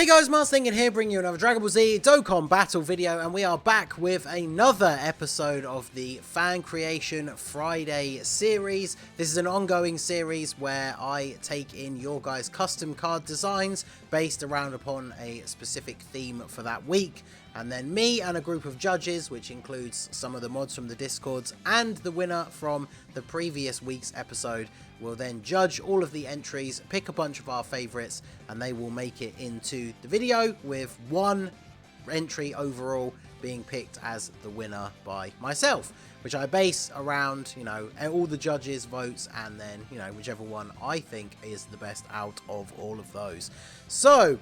Hey guys, Mars Thinking here, bringing you another Dragon Ball Z Dokkan battle video, and we are back with another episode of the Fan Creation Friday series. This is an ongoing series where I take in your guys' custom card designs based around upon a specific theme for that week, and then me and a group of judges, which includes some of the mods from the Discords and the winner from the previous week's episode, will then judge all of the entries, pick a bunch of our favourites, and they will make it into the video with one entry overall being picked as the winner by myself, which I base around, all the judges' votes, and then, whichever one I think is the best out of all of those. So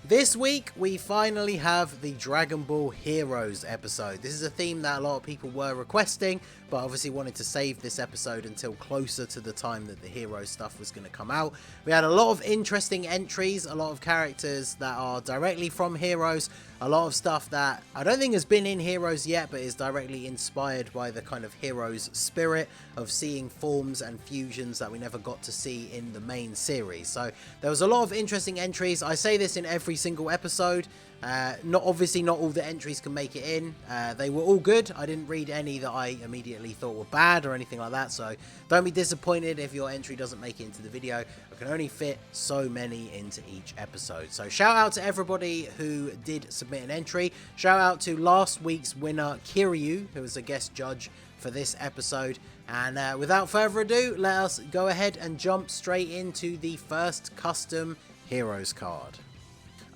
this week, we finally have the Dragon Ball Heroes episode. This is a theme that a lot of people were requesting, but obviously wanted to save this episode until closer to the time that the Heroes stuff was going to come out. We had a lot of interesting entries, a lot of characters that are directly from Heroes, a lot of stuff that I don't think has been in Heroes yet, but is directly inspired by the kind of Heroes spirit of seeing forms and fusions that we never got to see in the main series. So there was a lot of interesting entries. I say this in every single episode. Obviously not all the entries can make it in. They were all good. I didn't read any that I immediately thought were bad or anything like that, so don't be disappointed if your entry doesn't make it into the video. I can only fit so many into each episode. So shout out to everybody who did submit an entry. Shout out to last week's winner Kiryu, who was a guest judge for this episode. And without further ado, let us go ahead and jump straight into the first custom Heroes card.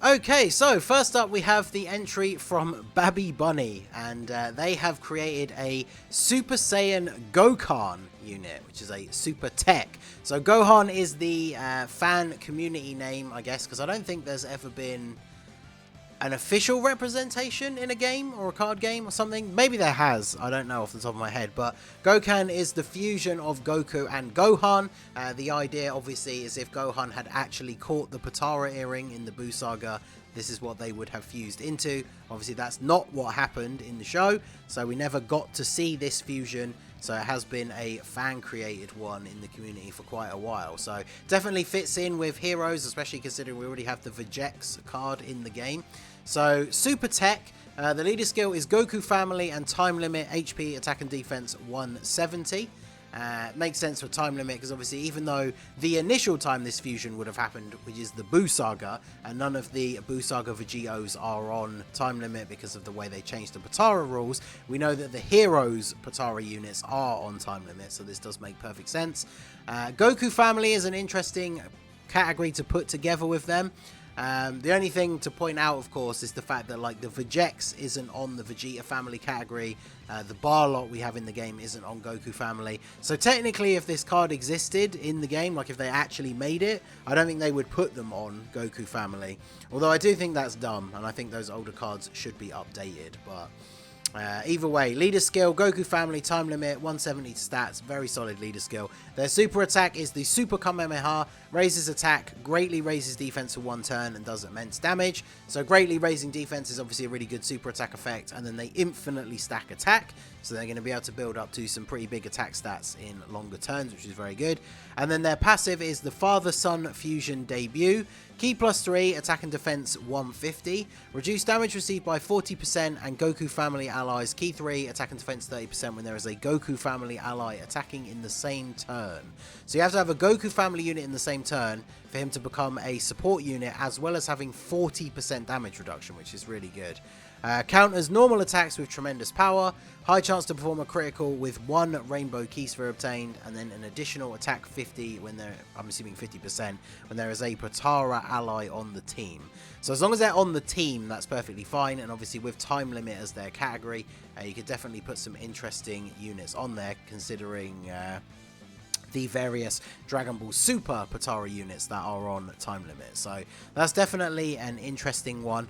Okay, so first up we have the entry from Babby Bunny, and they have created a Super Saiyan Gohan unit, which is a super tech. So Gohan is the fan community name, I guess, because I don't think there's ever been an official representation in a game or a card game or something. Maybe there has, I don't know off the top of my head, but Gokan is the fusion of Goku and Gohan. The idea obviously is if Gohan had actually caught the Potara earring in the Buu saga, this is what they would have fused into. Obviously that's not what happened in the show, so we never got to see this fusion. So it has been a fan-created one in the community for quite a while. So definitely fits in with Heroes, especially considering we already have the Vegeks card in the game. So Super Tech, the leader skill is Goku Family and Time Limit, HP, Attack and Defense 170. Makes sense for Time Limit because obviously even though the initial time this fusion would have happened, which is the Buu saga, and none of the Buu saga Vegetos are on Time Limit because of the way they changed the Potara rules, we know that the Heroes Potara units are on Time Limit, so this does make perfect sense. Goku Family is an interesting category to put together with them. The only thing to point out, of course, is the fact that like the Vegeks isn't on the Vegeta family category. The Barlot we have in the game isn't on Goku family. So technically, if this card existed in the game, like if they actually made it, I don't think they would put them on Goku family. Although I do think that's dumb, and I think those older cards should be updated. But either way, leader skill, Goku Family, Time Limit, 170 to stats, very solid leader skill. Their super attack is the Super Kamehameha, raises attack, greatly raises defense for 1 turn and does immense damage. So greatly raising defense is obviously a really good super attack effect, and then they infinitely stack attack, so they're going to be able to build up to some pretty big attack stats in longer turns, which is very good. And then their passive is the Father-Son Fusion Debut, Ki +3, attack and defense 150, reduce damage received by 40%, and Goku Family allies Ki 3, attack and defense 30% when there is a Goku Family ally attacking in the same turn. So you have to have a Goku Family unit in the same turn for him to become a support unit, as well as having 40% damage reduction, which is really good. Counters normal attacks with tremendous power, high chance to perform a critical with 1 rainbow key sphere obtained, and then an additional attack 50 when they're, I'm assuming 50%, when there is a Potara ally on the team. So as long as they're on the team, that's perfectly fine, and obviously with Time Limit as their category, you could definitely put some interesting units on there, considering the various Dragon Ball Super Potara units that are on Time Limit. So that's definitely an interesting one.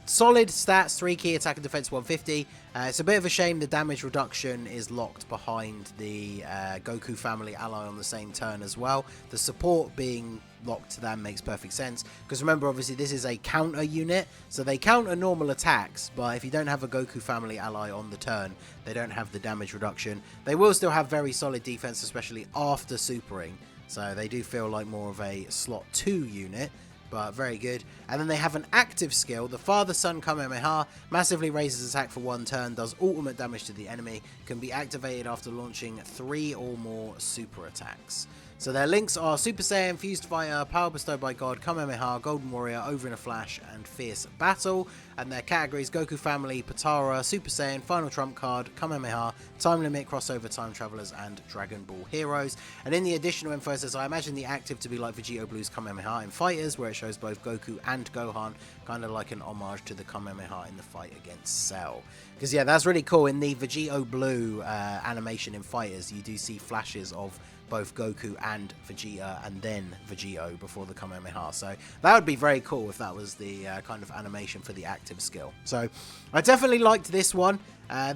Solid stats, 3 key, attack and defense 150. It's a bit of a shame the damage reduction is locked behind the Goku Family ally on the same turn as well. The support being locked to them makes perfect sense, because remember, obviously this is a counter unit, so they counter normal attacks, but if you don't have a Goku Family ally on the turn, they don't have the damage reduction. They will still have very solid defense, especially after supering, so they do feel like more of a slot 2 unit. but very good. And then they have an active skill, the Father-Son Kamehameha, massively raises attack for 1 turn, does ultimate damage to the enemy, can be activated after launching 3 or more super attacks. So their links are Super Saiyan, Fused Fire, Power Bestowed by God, Kamehameha, Golden Warrior, Over in a Flash, and Fierce Battle. And their categories: Goku Family, Potara, Super Saiyan, Final Trump Card, Kamehameha, Time Limit, Crossover, Time Travelers, and Dragon Ball Heroes. And in the additional info it says, I imagine the active to be like Vegito Blue's Kamehameha in Fighters, where it shows both Goku and Gohan, kind of like an homage to the Kamehameha in the fight against Cell. Because yeah, that's really cool. In the Vegito Blue animation in Fighters, you do see flashes of both Goku and Vegeta, and then Vegito before the Kamehameha. So that would be very cool if that was the kind of animation for the active skill. So I definitely liked this one.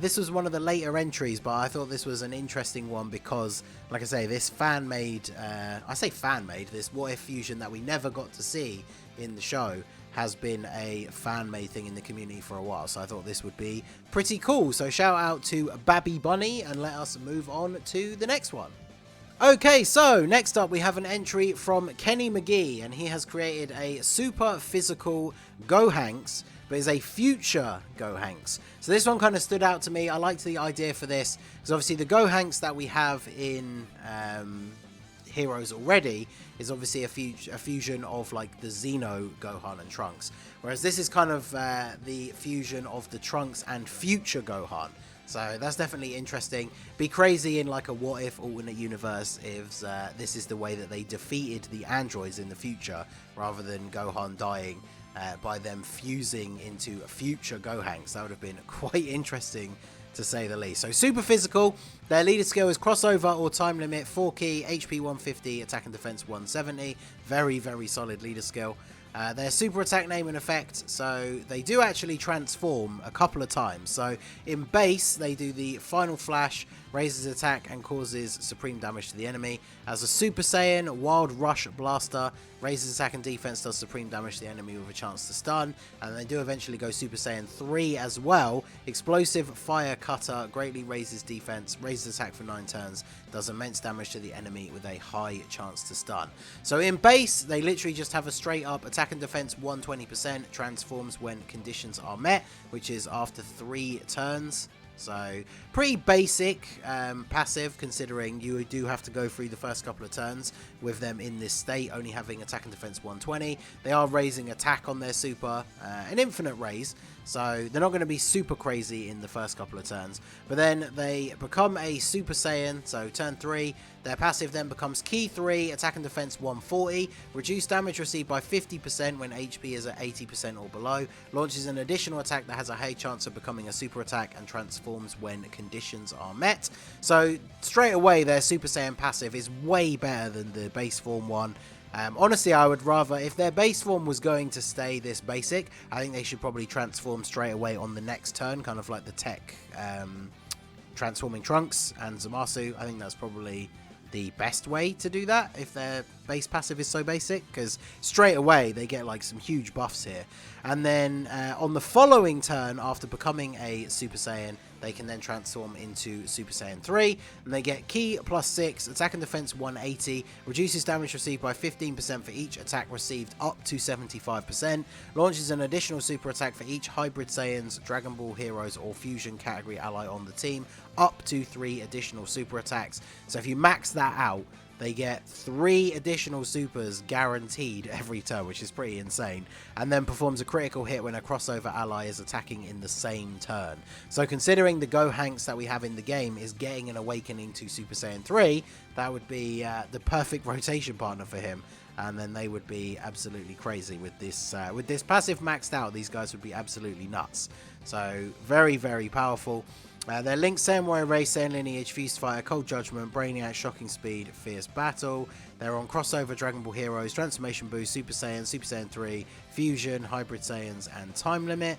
This was one of the later entries, but I thought this was an interesting one because, like I say, this fan-made, this What If fusion that we never got to see in the show has been a fan-made thing in the community for a while, so I thought this would be pretty cool. So shout out to Babby Bunny, and let us move on to the next one. Okay, so next up we have an entry from Kenny McGee, and he has created a super physical Gohanks, but is a future Gohanks. So this one kind of stood out to me. I liked the idea for this, because obviously the Gohanks that we have in Heroes already is obviously a fusion of like the Xeno Gohan and Trunks, whereas this is kind of the fusion of the Trunks and future Gohan. So that's definitely interesting. Be crazy in like a what if alternate universe if this is the way that they defeated the androids in the future, rather than Gohan dying by them fusing into a future Gohanks. That would have been quite interesting, to say the least. So super physical. Their leader skill is Crossover or Time Limit, 4 key, HP 150, attack and defense 170. Very, very solid leader skill. Their super attack name and effect, so they do actually transform a couple of times. So in base, they do the Final Flash, raises attack and causes supreme damage to the enemy. As a Super Saiyan, Wild Rush Blaster, raises attack and defense, does supreme damage to the enemy with a chance to stun. And they do eventually go Super Saiyan 3 as well. Explosive Fire Cutter, greatly raises defense, raises attack for 9 turns, does immense damage to the enemy with a high chance to stun. So in base, they literally just have a straight up attack and defense 120%, transforms when conditions are met, which is after 3 turns. So pretty basic passive, considering you do have to go through the first couple of turns with them in this state, only having attack and defense 120. They are raising attack on their super, an infinite raise, so they're not going to be super crazy in the first couple of turns. But then they become a Super Saiyan, so turn 3, their passive then becomes Key 3, attack and defense 140, reduce damage received by 50% when HP is at 80% or below, launches an additional attack that has a high chance of becoming a super attack, and transforms when conditions are met. So straight away their Super Saiyan passive is way better than the base form one. Honestly, I would rather, if their base form was going to stay this basic, I think they should probably transform straight away on the next turn, kind of like the tech transforming Trunks and Zamasu. I think that's probably the best way to do that if their base passive is so basic, because straight away they get like some huge buffs here. And then on the following turn, after becoming a Super Saiyan, they can then transform into Super Saiyan 3, and they get Key +6, attack and defense 180, reduces damage received by 15% for each attack received up to 75%, launches an additional super attack for each Hybrid Saiyans, Dragon Ball Heroes or Fusion category ally on the team, up to 3 additional super attacks. So if you max that out, they get 3 additional supers guaranteed every turn, which is pretty insane, and then performs a critical hit when a crossover ally is attacking in the same turn. So considering the Gohanks that we have in the game is getting an awakening to Super Saiyan 3, that would be the perfect rotation partner for him, and then they would be absolutely crazy with this passive maxed out. These guys would be absolutely nuts. So very, very powerful. Their links: Saiyan Warrior Race, Saiyan Lineage, Feast Fire, Cold Judgment, Brainiac, Shocking Speed, Fierce Battle. They're on Crossover, Dragon Ball Heroes, Transformation Boost, Super Saiyan 3, Fusion, Hybrid Saiyans, and Time Limit.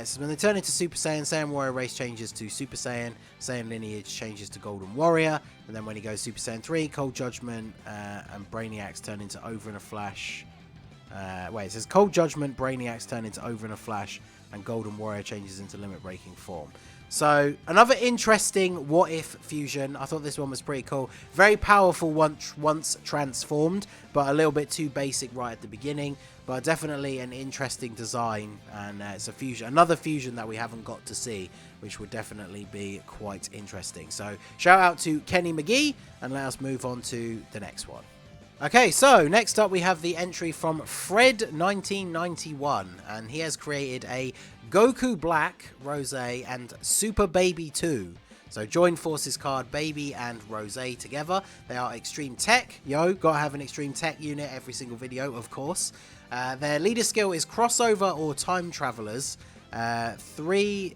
So when they turn into Super Saiyan, Saiyan Warrior Race changes to Super Saiyan, Saiyan Lineage changes to Golden Warrior, and then when he goes Super Saiyan 3, Cold Judgment and Brainiacs turn into Over in a Flash. It says Cold Judgment, Brainiacs turn into Over in a Flash, and Golden Warrior changes into Limit Breaking form. So another interesting what if fusion. I thought this one was pretty cool. Very powerful once transformed, but a little bit too basic right at the beginning. But definitely an interesting design, and it's a fusion, another fusion that we haven't got to see, which would definitely be quite interesting. So shout out to Kenny McGee, and let us move on to the next one. Okay, so next up we have the entry from Fred1991, and he has created a Goku Black, Rose, and Super Baby 2. So join forces card Baby and Rose together. They are Extreme Tech. Yo, gotta have an Extreme Tech unit every single video, of course. Their leader skill is Crossover or Time Travelers. 3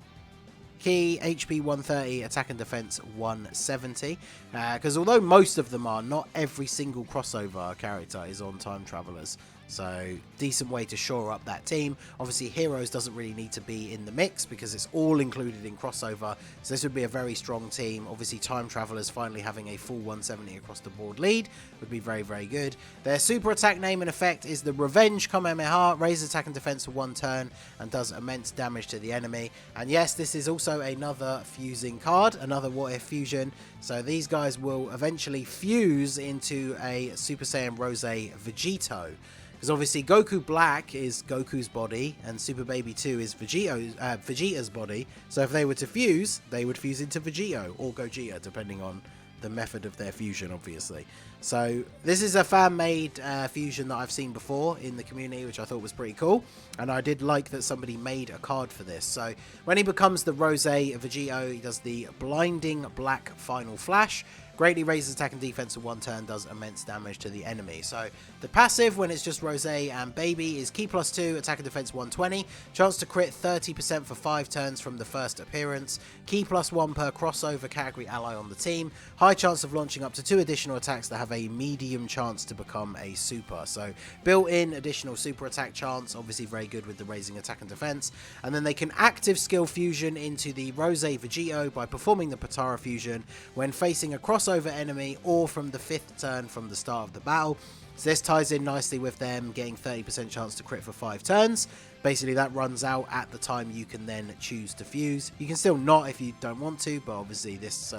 key, HP 130, attack and defense 170. Because although most of them are, not every single crossover character is on Time Travelers. So decent way to shore up that team. Obviously Heroes doesn't really need to be in the mix because it's all included in crossover. So this would be a very strong team. Obviously Time Travelers finally having a full 170 across the board lead would be very, very good. Their super attack name and effect is the Revenge Kamehameha, raises attack and defense for 1 turn and does immense damage to the enemy. And yes, this is also another fusing card, another what if fusion. So these guys will eventually fuse into a Super Saiyan Rose Vegito. Because obviously Goku Black is Goku's body and Super Baby 2 is Vegeta's body. So if they were to fuse, they would fuse into Vegito or Gogeta, depending on the method of their fusion, obviously. So this is a fan-made fusion that I've seen before in the community, which I thought was pretty cool. And I did like that somebody made a card for this. So when he becomes the Rose Vegito, he does the Blinding Black Final Flash. Greatly raises attack and defense for 1 turn, does immense damage to the enemy. So the passive, when it's just Rose and Baby, is Key +2, attack and defense 120. Chance to crit 30% for 5 turns from the first appearance. Key +1 per crossover category ally on the team. High chance of launching up to 2 additional attacks that have a medium chance to become a super. So built-in additional super attack chance, obviously very good with the raising attack and defense. And then they can active skill fusion into the Rose Vegito by performing the Potara fusion when facing a crossover enemy or from the 5th turn from the start of the battle. So this ties in nicely with them getting 30% chance to crit for 5 turns. Basically that runs out at the time you can then choose to fuse. You can still not if you don't want to, but obviously this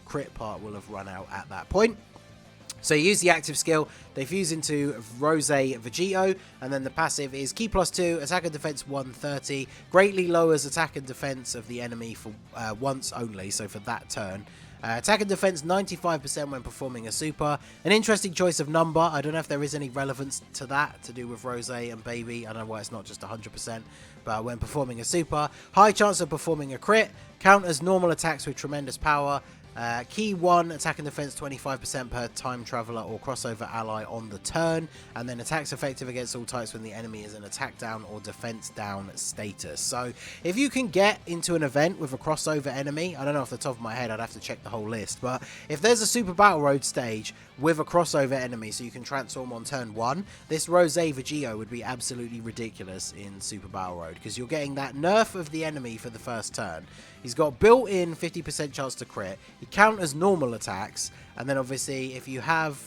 crit part will have run out at that point. So you use the active skill, they fuse into Rose Vegito, and then the passive is Key +2, attack and defense 130, greatly lowers attack and defense of the enemy for once only, so for that turn. Attack and defense 95% when performing a super. An interesting choice of number. I don't know if there is any relevance to that to do with Rose and Baby. I don't know why it's not just 100%. But when performing a super, high chance of performing a crit. Counters normal attacks with tremendous power. Key 1, attack and defense 25% per time traveler or crossover ally on the turn, and then attacks effective against all types when the enemy is in attack down or defense down status. So if you can get into an event with a crossover enemy, I don't know off the top of my head, I'd have to check the whole list, but if there's a Super Battle Road stage with a crossover enemy so you can transform on turn 1, this Rose Vegito would be absolutely ridiculous in Super Battle Road because you're getting that nerf of the enemy for the first turn. He's got built-in 50% chance to crit. He counters normal attacks, and then obviously if you have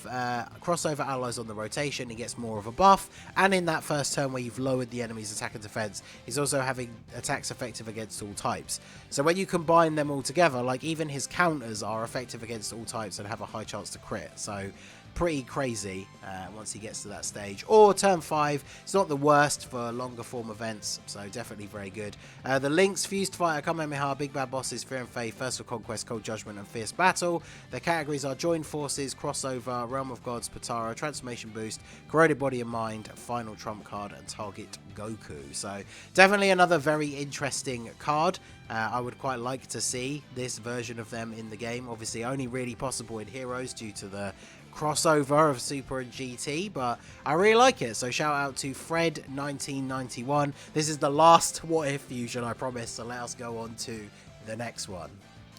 crossover allies on the rotation, he gets more of a buff. And in that first turn where you've lowered the enemy's attack and defense, he's also having attacks effective against all types. So when you combine them all together, like even his counters are effective against all types and have a high chance to crit. So pretty crazy once he gets to that stage. Or turn 5, it's not the worst for longer form events, so definitely very good. The links: Fused Fighter, Kamehameha, Big Bad Bosses, Fear and Faith, First for Conquest, Cold Judgment, and Fierce Battle. Their categories are Joined Forces, Crossover, Realm of Gods, Potara, Transformation Boost, Corroded Body and Mind, Final Trump Card, and Target Goku. So definitely another very interesting card. I would quite like to see this version of them in the game. Obviously only really possible in Heroes due to the crossover of Super and GT, but I really like it. So shout out to Fred1991. This is the last what if fusion, I promise, so let us go on to the next one.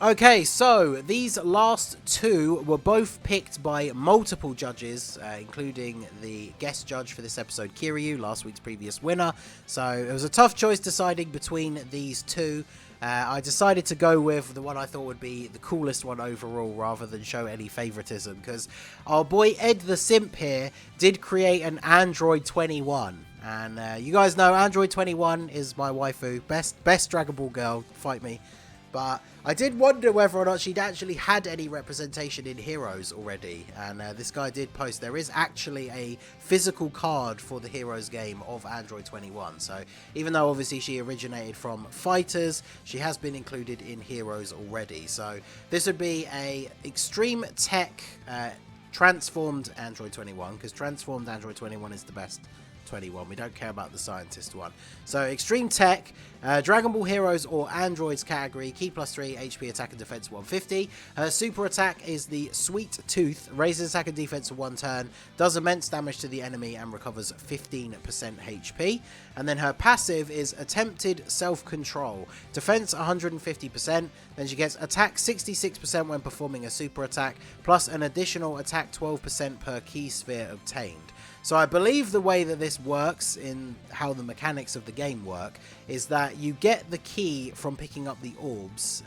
Okay, so these last two were both picked by multiple judges, including the guest judge for this episode, Kiryu, last week's previous winner. So it was a tough choice deciding between these two. I decided to go with the one I thought would be the coolest one overall rather than show any favoritism, because our boy Ed the Simp here did create an Android 21. And you guys know Android 21 is my waifu, best Dragon Ball girl, fight me. But I did wonder whether or not she'd actually had any representation in Heroes already. And this guy did post there is actually a physical card for the Heroes game of Android 21. So even though obviously she originated from Fighters, she has been included in Heroes already. So this would be a Extreme Tech transformed Android 21, because transformed Android 21 is the best 21. We don't care about the scientist one. So Extreme Tech, Dragon Ball Heroes or Androids category, Key +3, HP attack and defense 150. Her super attack is the Sweet Tooth, raises attack and defense for 1 turn, does immense damage to the enemy and recovers 15% HP. And then her passive is Attempted Self-Control, defense 150%, then she gets attack 66% when performing a super attack, plus an additional attack 12% per key sphere obtained. So I believe the way that this works, in how the mechanics of the game work, is that you get the key from picking up the orbs.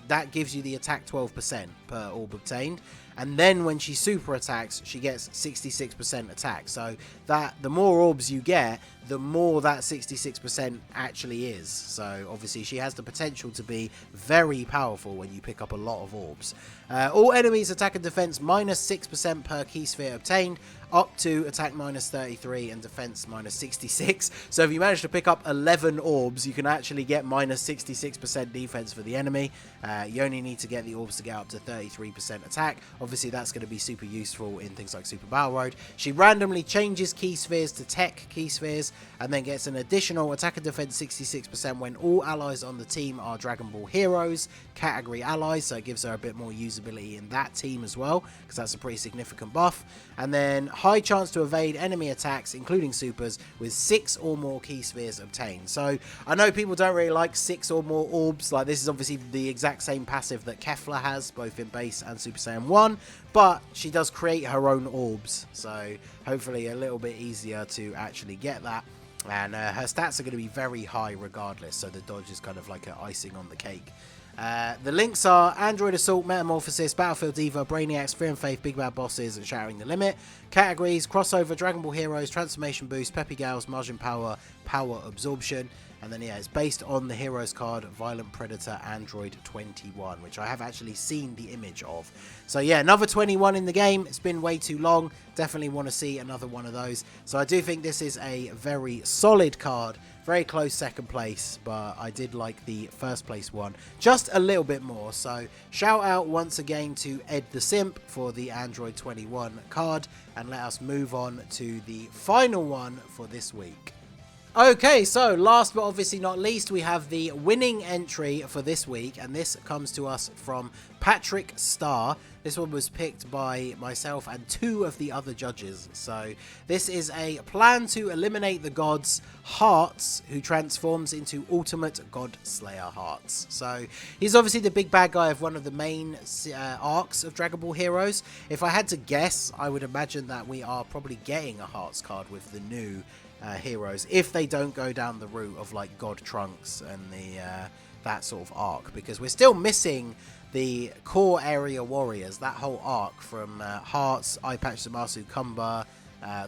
That gives you the attack 12% per orb obtained. And then when she super attacks, she gets 66% attack. So that the more orbs you get, the more that 66% actually is. So obviously she has the potential to be very powerful when you pick up a lot of orbs. All enemies attack and defense -6% per key sphere obtained, up to attack -33 and defense -66. So if you manage to pick up 11 orbs, you can actually get -66% defense for the enemy. You only need to get the orbs to get up to 33% attack. Obviously that's going to be super useful in things like Super Battle Road. She randomly changes key spheres to tech key spheres, and then gets an additional attack and defense 66% when all allies on the team are Dragon Ball Heroes category allies, so it gives her a bit more usability in that team as well, because that's a pretty significant buff. And then high chance to evade enemy attacks, including supers, with 6 or more key spheres obtained. So I know people don't really like 6 or more orbs, like this is obviously the exact same passive that Kefla has, both in base and Super Saiyan 1, but she does create her own orbs, so hopefully a little bit easier to actually get that. And her stats are going to be very high regardless, so the dodge is kind of like an icing on the cake. The links are Android Assault, Metamorphosis, Battlefield Diva, Brainiacs, Fear and Faith, Big Bad Bosses, and Shattering the Limit. Categories: Crossover, Dragon Ball Heroes, Transformation Boost, Peppy Gals, Margin Power, Power Absorption. And then, yeah, it's based on the Heroes card, Violent Predator Android 21, which I have actually seen the image of. So, yeah, another 21 in the game. It's been way too long. Definitely want to see another one of those. So, I do think this is a very solid card. Very close second place, but I did like the first place one just a little bit more. So, shout out once again to Ed the Simp for the Android 21 card. And let us move on to the final one for this week. Okay, so last but obviously not least, we have the winning entry for this week, and this comes to us from Patrick Starr. This one was picked by myself and 2 of the other judges. So this is a plan to eliminate the gods Hearts, who transforms into Ultimate God Slayer Hearts. So he's obviously the big bad guy of one of the main arcs of Dragon Ball Heroes. If I had to guess, I would imagine that we are probably getting a Hearts card with the new Heroes, if they don't go down the route of like God Trunks and the that sort of arc, because we're still missing the core area warriors, that whole arc from Hearts, Eye Patch Zamasu, Kumba,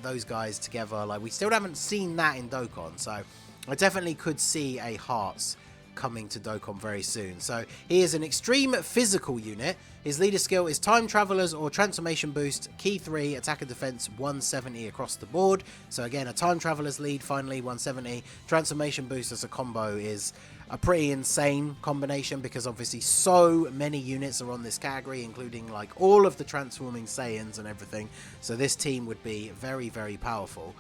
those guys together. Like, we still haven't seen that in Dokkan, so I definitely could see a Hearts coming to Dokkan very soon. So he is an extreme physical unit. His leader skill is Time Travelers or Transformation Boost, Key 3, Attack and Defense 170 across the board. So again, a Time Travelers lead, finally 170. Transformation Boost as a combo is a pretty insane combination, because obviously so many units are on this category, including like all of the transforming Saiyans and everything. So this team would be very, very powerful.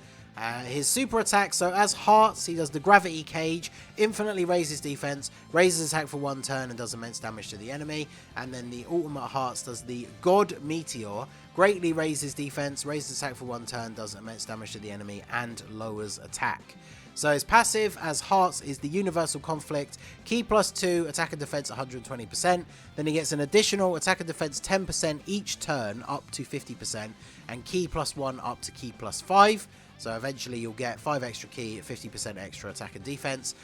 His super attack, so as Hearts, he does the Gravity Cage, infinitely raises defense, raises attack for 1 turn and does immense damage to the enemy. And then the Ultimate Hearts does the God Meteor, greatly raises defense, raises attack for 1 turn, does immense damage to the enemy and lowers attack. So his passive as Hearts is the Universal Conflict, Key +2, attack and defense 120%. Then he gets an additional attack and defense 10% each turn up to 50%, and Key +1 up to Key +5. So eventually you'll get 5 extra ki, 50% extra attack and defense.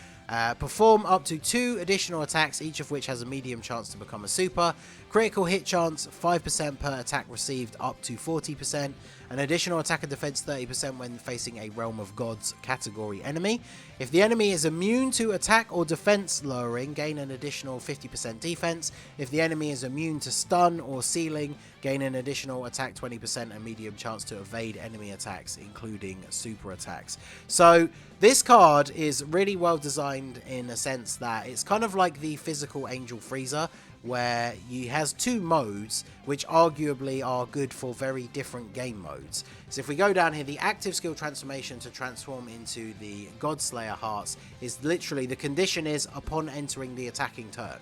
Perform up to 2 additional attacks, each of which has a medium chance to become a super. Critical hit chance 5% per attack received up to 40%. An additional attack and defense 30% when facing a Realm of Gods category enemy. If the enemy is immune to attack or defense lowering, gain an additional 50% defense. If the enemy is immune to stun or sealing, gain an additional attack 20% and medium chance to evade enemy attacks, including super attacks. So this card is really well designed in a sense that it's kind of like the physical Angel Freezer, where he has 2 modes which arguably are good for very different game modes. So if we go down here, the active skill transformation to transform into the Godslayer Hearts is literally, the condition is upon entering the attacking turn.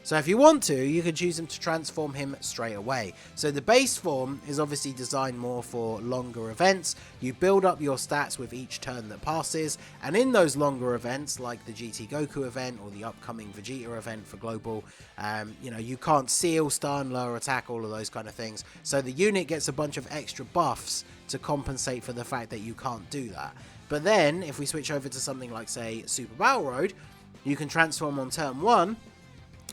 So if you want to, you can choose him to transform him straight away. So the base form is obviously designed more for longer events. You build up your stats with each turn that passes, and in those longer events, like the GT Goku event or the upcoming Vegeta event for Global, you know, you can't seal, stun, lower attack, all of those kind of things. So the unit gets a bunch of extra buffs to compensate for the fact that you can't do that. But then, if we switch over to something like, say, Super Battle Road, you can transform on turn 1,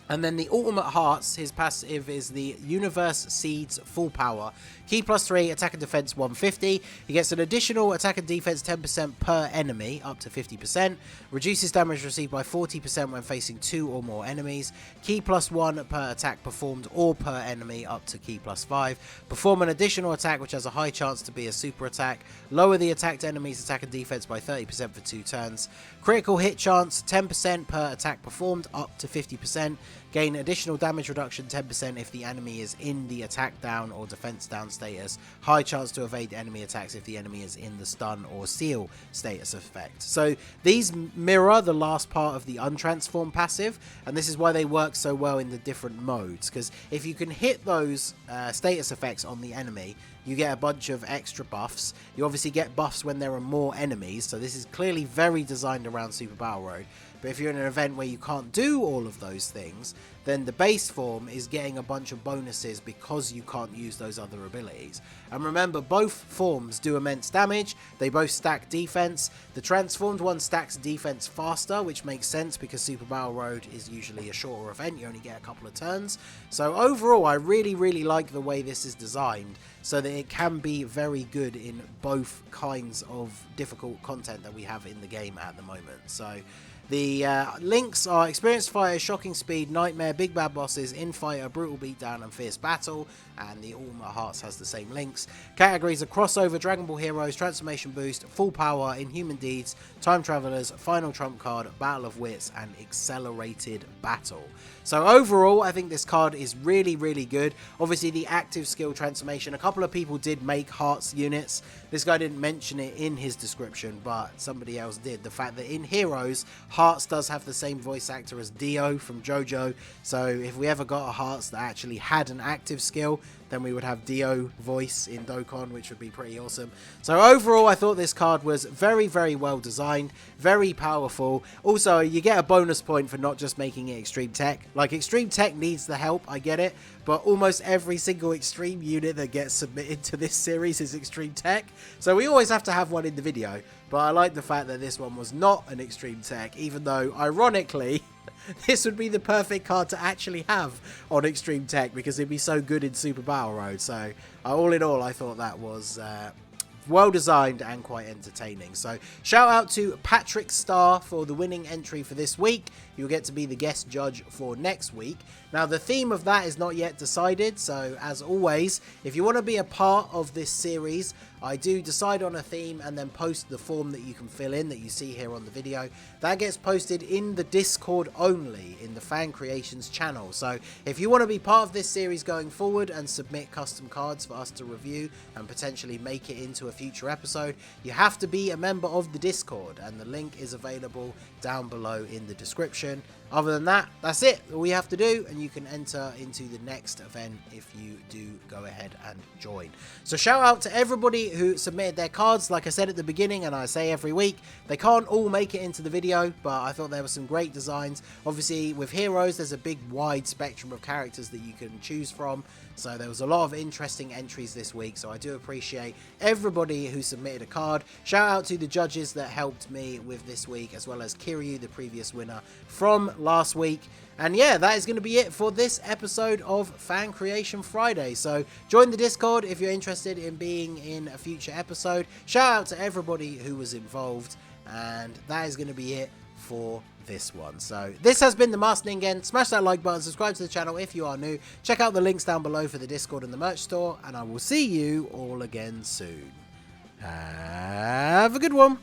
and then the Ultimate Hearts, his passive is the Universe Seeds Full Power. Ki +3, attack and defense 150. He gets an additional attack and defense 10% per enemy, up to 50%. Reduces damage received by 40% when facing 2 or more enemies. Ki +1 per attack performed or per enemy, up to Ki +5. Perform an additional attack which has a high chance to be a super attack. Lower the attacked enemy's attack and defense by 30% for 2 turns. Critical hit chance 10% per attack performed, up to 50%. Gain additional damage reduction 10% if the enemy is in the attack down or defense down status. High chance to evade enemy attacks if the enemy is in the stun or seal status effect. So these mirror the last part of the untransformed passive, and this is why they work so well in the different modes, because if you can hit those status effects on the enemy, you get a bunch of extra buffs. You obviously get buffs when there are more enemies, so this is clearly very designed around Super Battle Road. But if you're in an event where you can't do all of those things, then the base form is getting a bunch of bonuses because you can't use those other abilities. And remember, both forms do immense damage. They both stack defense. The transformed one stacks defense faster, which makes sense because Super Battle Road is usually a shorter event. You only get a couple of turns. So overall, I really, really like the way this is designed, so that it can be very good in both kinds of difficult content that we have in the game at the moment. So the links are Experienced Fighter, Shocking Speed, Nightmare, Big Bad Bosses, Infighter, Brutal Beatdown and Fierce Battle, and the Ultimate Hearts has the same links. Categories are Crossover, Dragon Ball Heroes, Transformation Boost, Full Power, Inhuman Deeds, Time Travelers, Final Trump Card, Battle of Wits, and Accelerated Battle. So overall, I think this card is really, really good. Obviously, the active skill transformation, a couple of people did make Hearts units. This guy didn't mention it in his description, but somebody else did. The fact that in Heroes, Hearts does have the same voice actor as Dio from JoJo. So if we ever got a Hearts that actually had an active skill, then we would have Dio voice in Dokkan, which would be pretty awesome. So overall, I thought this card was very, very well designed, very powerful. Also, you get a bonus point for not just making it Extreme Tech. Like, Extreme Tech needs the help, I get it, but almost every single Extreme unit that gets submitted to this series is Extreme Tech. So we always have to have one in the video, but I like the fact that this one was not an Extreme Tech, even though, ironically, this would be the perfect card to actually have on Extreme Tech because it'd be so good in Super Battle Road. So all in all, I thought that was well designed and quite entertaining. So shout out to Patrick Starr for the winning entry for this week. You'll get to be the guest judge for next week. Now, the theme of that is not yet decided, so as always, if you want to be a part of this series, I do decide on a theme and then post the form that you can fill in that you see here on the video. That gets posted in the Discord only, in the Fan Creations channel. So if you want to be part of this series going forward and submit custom cards for us to review and potentially make it into a future episode, you have to be a member of the Discord, and the link is available down below in the description. Other than that, that's it. All you have to do, and you can enter into the next event if you do go ahead and join. So shout out to everybody who submitted their cards. Like I said at the beginning, and I say every week, they can't all make it into the video, but I thought there were some great designs. Obviously, with Heroes, there's a big wide spectrum of characters that you can choose from. So there was a lot of interesting entries this week, so I do appreciate everybody who submitted a card. Shout out to the judges that helped me with this week, as well as Kiryu, the previous winner from last week. And yeah, that is going to be it for this episode of Fan Creation Friday. So join the Discord if you're interested in being in a future episode. Shout out to everybody who was involved. And that is going to be it for this one. So this has been the Masked Ningen. Smash that like button, subscribe to the channel if you are new. Check out the links down below for the Discord and the merch store. And I will see you all again soon. Have a good one.